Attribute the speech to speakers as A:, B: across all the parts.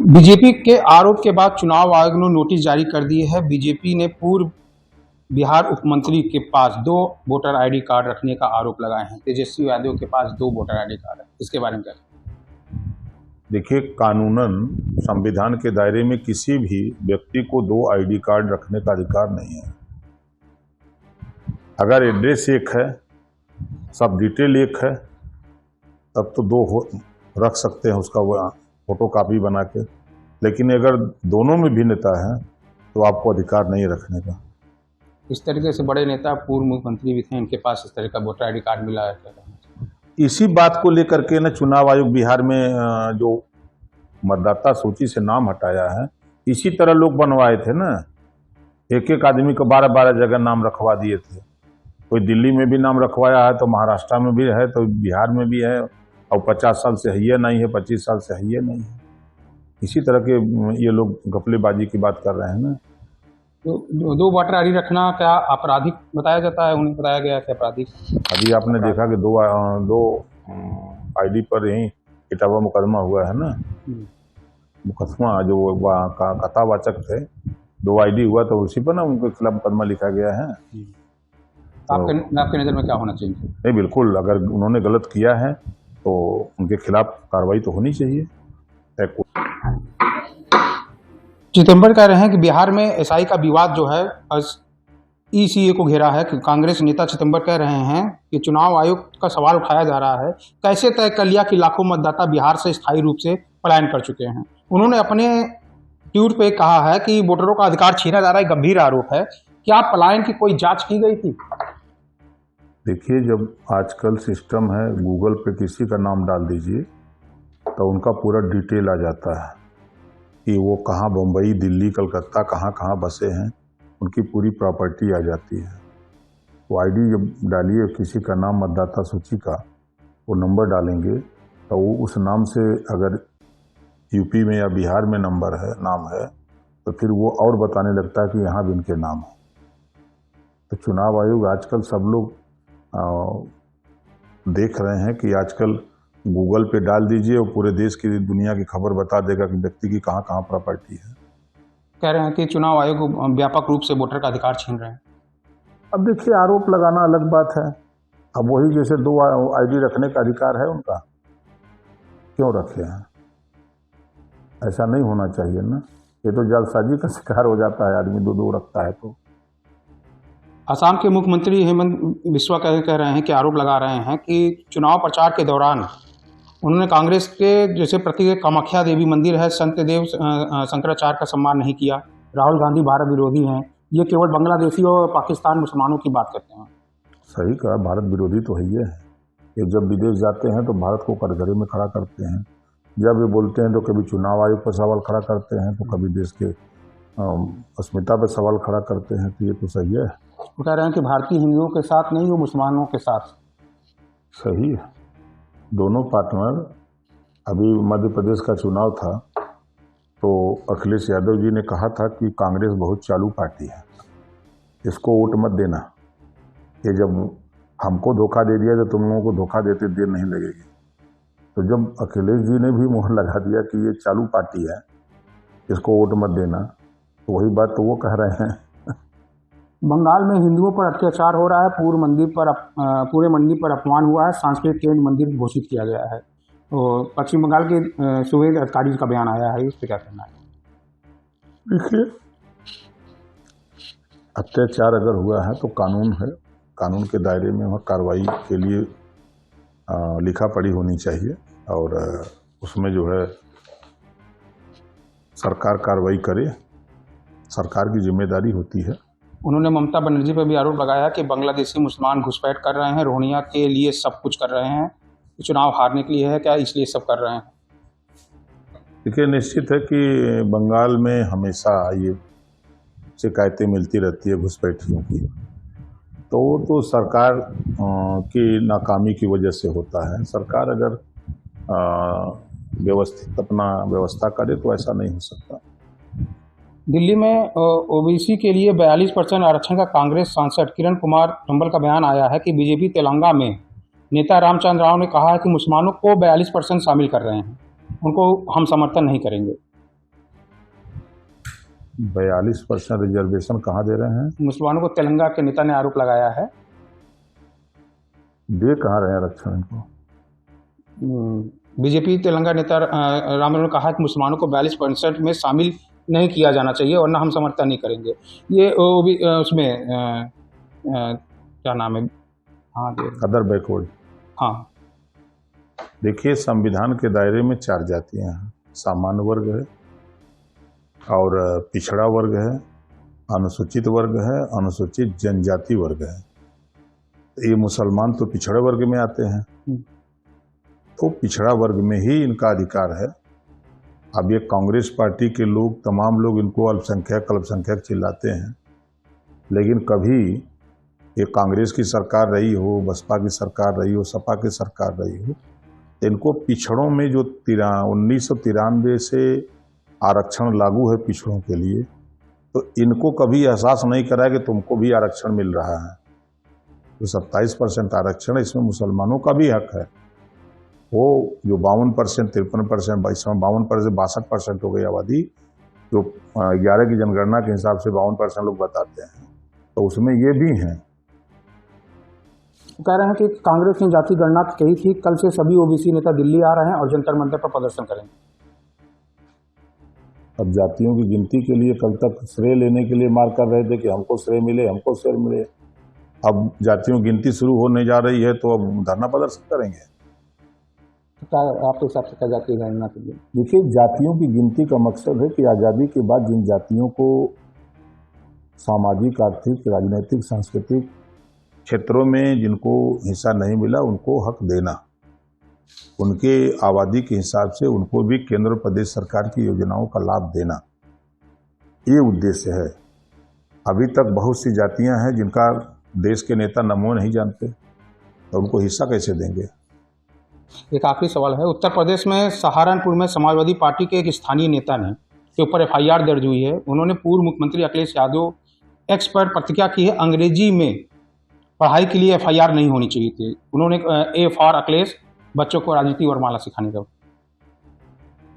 A: BJP के आरोप के बाद चुनाव आयोग ने नोटिस जारी कर दिए है। बीजेपी ने पूर्व बिहार उपमंत्री के पास 2 वोटर आईडी कार्ड रखने का आरोप लगाए हैं। तेजस्वी यादव के पास 2 वोटर आईडी कार्ड है। इसके बारे में क्या?
B: देखिए, कानूनन संविधान के दायरे में किसी भी व्यक्ति को 2 आईडी कार्ड रखने का अधिकार नहीं है। अगर एड्रेस एक है, सब डिटेल एक है, तब तो 2 रख सकते हैं उसका फोटो कॉपी बना के। लेकिन अगर दोनों में भिन्नता है तो आपको अधिकार नहीं रखने का।
A: इस तरीके से बड़े नेता पूर्व मुख्यमंत्री भी थे, इनके पास इस तरह का वोटर आईडी कार्ड मिला है।
B: इसी बात को लेकर के ना चुनाव आयोग बिहार में जो मतदाता सूची से नाम हटाया है, इसी तरह लोग बनवाए थे ना। एक एक आदमी को 12-12 जगह नाम रखवा दिए थे। कोई दिल्ली में भी नाम रखवाया है, तो महाराष्ट्र में भी है, तो बिहार में भी है, और 50 साल से है नहीं है, 25 साल से है नहीं है। इसी तरह के ये लोग घपलेबाजी की बात कर रहे हैं ना।
A: तो 2 वोटर आईडी रखना क्या आपराधिक बताया जाता है? उन्हें बताया गया है आपराधिक।
B: अभी आपने देखा कि दो आईडी पर यही इटावा मुकदमा हुआ है ना। मुकदमा जो कथावाचक थे, 2 आईडी हुआ, तो उसी पर ना उनके खिलाफ मुकदमा लिखा गया है।
A: तो आपके नज़र में क्या होना चाहिए?
B: नहीं, बिल्कुल, अगर उन्होंने गलत किया है तो उनके खिलाफ कार्रवाई तो होनी चाहिए।
A: चिदंबरम कह रहे हैं कि बिहार में एसआई का विवाद जो है ईसीए को घेरा है। कि कांग्रेस नेता चिदंबरम कह रहे हैं कि चुनाव आयोग का सवाल उठाया जा रहा है, कैसे तय कर लिया कि लाखों मतदाता बिहार से स्थायी रूप से पलायन कर चुके हैं। उन्होंने अपने ट्वीट पे कहा है कि वोटरों का अधिकार छीना जा रहा है, गंभीर आरोप है। क्या पलायन की कोई जांच की गई थी?
B: देखिए, जब आजकल सिस्टम है, गूगल पे किसी का नाम डाल दीजिए तो उनका पूरा डिटेल आ जाता है कि वो कहाँ, बम्बई, दिल्ली, कलकत्ता, कहाँ कहाँ बसे हैं, उनकी पूरी प्रॉपर्टी आ जाती है। वो आईडी जब डालिए किसी का नाम मतदाता सूची का, वो नंबर डालेंगे तो वो उस नाम से अगर यूपी में या बिहार में नाम है तो फिर वो और बताने लगता है कि यहाँ भी इनके नाम है। तो चुनाव आयोग आजकल सब लोग देख रहे हैं कि आजकल गूगल पे डाल दीजिए और पूरे देश की, दुनिया की खबर बता देगा कि व्यक्ति की कहाँ कहाँ प्रॉपर्टी है।
A: कह रहे हैं कि चुनाव आयोग व्यापक रूप से वोटर का अधिकार छीन रहे हैं।
B: अब देखिए, आरोप लगाना अलग बात है। अब वही जैसे 2 आईडी रखने का अधिकार है उनका, क्यों रखे हैं? ऐसा नहीं होना चाहिए ना। ये तो जालसाजी का शिकार हो जाता है आदमी 2 रखता है तो।
A: असम के मुख्यमंत्री हेमंत बिस्वा कह रहे हैं कि आरोप लगा रहे हैं कि चुनाव प्रचार के दौरान उन्होंने कांग्रेस के जैसे प्रतीक कामाख्या देवी मंदिर है, संत देव शंकराचार्य का सम्मान नहीं किया। राहुल गांधी भारत विरोधी हैं, ये केवल बांग्लादेशी और पाकिस्तान मुसलमानों की बात करते हैं।
B: सही कहा, भारत विरोधी तो है ये जब विदेश जाते हैं तो भारत को कटघरे में खड़ा करते हैं। जब ये बोलते हैं तो कभी चुनाव आयोग पर सवाल खड़ा करते हैं, तो कभी देश के अस्मिता पर सवाल खड़ा करते हैं। तो ये तो सही है।
A: वो कह रहे हैं कि भारतीय हिंदुओं के साथ नहीं, वो मुसलमानों के साथ।
B: सही है, दोनों पार्टनर। अभी मध्य प्रदेश का चुनाव था तो अखिलेश यादव जी ने कहा था कि कांग्रेस बहुत चालू पार्टी है, इसको वोट मत देना। ये जब हमको धोखा दे दिया तो तुम लोगों को धोखा देते देर नहीं लगेगी। तो जब अखिलेश जी ने भी मोहर लगा दिया कि ये चालू पार्टी है, इसको वोट मत देना, तो वही बात तो वो कह रहे हैं।
A: बंगाल में हिंदुओं पर अत्याचार हो रहा है। पूरे मंदिर पर अपमान हुआ है। सांस्कृतिक केंद्र मंदिर घोषित किया गया है। तो पश्चिम बंगाल के सूबे अधिकारी का बयान आया है, इस पर क्या कहना है?
B: देखिए, अत्याचार अगर हुआ है तो कानून है, कानून के दायरे में वहाँ कार्रवाई के लिए लिखा पढ़ी होनी चाहिए, और उसमें जो है सरकार कार्रवाई करे, सरकार की जिम्मेदारी होती है।
A: उन्होंने ममता बनर्जी पर भी आरोप लगाया कि बांग्लादेशी मुसलमान घुसपैठ कर रहे हैं, रोहिंग्या के लिए सब कुछ कर रहे हैं, चुनाव हारने के लिए है क्या, इसलिए सब कर रहे हैं?
B: देखिए, निश्चित है कि बंगाल में हमेशा ये शिकायतें मिलती रहती है घुसपैठियों की, तो वो तो सरकार की नाकामी की वजह से होता है। सरकार अगर व्यवस्थित अपना व्यवस्था करे तो ऐसा नहीं हो सकता।
A: दिल्ली में ओबीसी के लिए 42% आरक्षण का कांग्रेस सांसद किरण कुमार टंबल का बयान आया है कि बीजेपी तेलंगाना में नेता रामचंद्र राव ने कहा है कि मुसलमानों को 42% शामिल कर रहे हैं, उनको हम समर्थन नहीं करेंगे।
B: 42% रिजर्वेशन कहाँ दे रहे हैं?
A: मुसलमानों को तेलंगाना के नेता ने आरोप लगाया है।
B: दे कहाँ रहे हैं आरक्षण इनको?
A: बीजेपी तेलंगाना नेता रामदेव ने कहा कि मुसलमानों को 42% में शामिल नहीं किया जाना चाहिए, वरना हम समर्थन नहीं करेंगे। ये वो भी उसमें क्या नाम है, हाँ
B: अदर बैकवर्ड।
A: हाँ,
B: देखिए, संविधान के दायरे में 4 जातियां हैं। सामान्य वर्ग है और पिछड़ा वर्ग है, अनुसूचित वर्ग है, अनुसूचित जनजाति वर्ग है। ये मुसलमान तो पिछड़े वर्ग में आते हैं, तो पिछड़ा वर्ग में ही इनका अधिकार है। अब ये कांग्रेस पार्टी के लोग, तमाम लोग इनको अल्पसंख्यक चिल्लाते हैं, लेकिन कभी ये कांग्रेस की सरकार रही हो, बसपा की सरकार रही हो, सपा की सरकार रही हो, इनको पिछड़ों में जो 1993 से आरक्षण लागू है पिछड़ों के लिए, तो इनको कभी एहसास नहीं करा कि तुमको भी आरक्षण मिल रहा है। तो 27% आरक्षण, इसमें मुसलमानों का भी हक है। वो जो 52%, 53%, 52%, 62% हो गई आबादी, जो 11 की जनगणना के हिसाब से 52% लोग बताते हैं, तो उसमें ये भी हैं।
A: कह रहे हैं कि कांग्रेस ने जाति गणना कही थी, कल से सभी ओबीसी नेता दिल्ली आ रहे हैं और जंतर मंतर पर प्रदर्शन करेंगे।
B: अब जातियों की गिनती के लिए कल तक श्रेय लेने के लिए मार कर रहे थे कि हमको श्रेय मिले, हमको श्रेय मिले। अब जातियों की गिनती शुरू होने जा रही है, तो अब धरना प्रदर्शन करेंगे।
A: तो आपके हिसाब से क्या जाति गणना के लिए?
B: देखिए, जातियों की गिनती का मकसद है कि आज़ादी के बाद जिन जातियों को सामाजिक, आर्थिक, राजनीतिक, सांस्कृतिक क्षेत्रों में जिनको हिस्सा नहीं मिला, उनको हक देना, उनके आबादी के हिसाब से उनको भी केंद्र और प्रदेश सरकार की योजनाओं का लाभ देना, ये उद्देश्य है। अभी तक बहुत सी जातियां हैं जिनका देश के नेता नमो नहीं जानते, तो उनको हिस्सा कैसे देंगे?
A: एक आखिरी सवाल है, उत्तर प्रदेश में सहारनपुर में समाजवादी पार्टी के एक स्थानीय नेता ने के ऊपर एफआईआर दर्ज हुई है। उन्होंने पूर्व मुख्यमंत्री अखिलेश यादव एक्स पर प्रतिक्रिया की है, अंग्रेजी में पढ़ाई के लिए एफआईआर नहीं होनी चाहिए थी। उन्होंने ए फॉर अखिलेश, बच्चों को राजनीति वर्णमाला सिखाने का।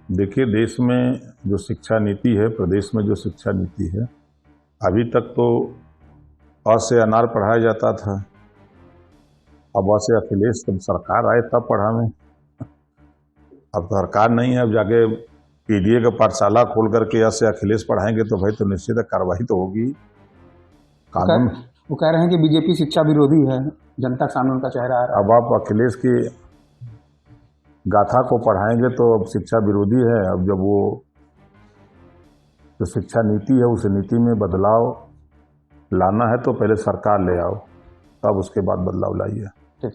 B: देखिए, देश में जो शिक्षा नीति है, प्रदेश में जो शिक्षा नीति है, अभी तक तो अ से अनार पढ़ाया जाता था। अब अ से अखिलेश, जब सरकार आए तब पढ़ाने। अब सरकार नहीं है, अब जाके पीडीए का पाठशाला खोल करके अ से अखिलेश पढ़ाएंगे तो भाई तो निश्चित कार्रवाई तो होगी। कानून
A: वो कह रहे हैं कि बीजेपी शिक्षा विरोधी है, जनता के सामने उनका चेहरा आ रहा है।
B: अब आप अखिलेश की गाथा को पढ़ाएंगे तो अब शिक्षा विरोधी है। अब जब वो जो शिक्षा नीति है, उस नीति में बदलाव लाना है तो पहले सरकार ले आओ, तब उसके बाद बदलाव लाइए।
A: ठीक।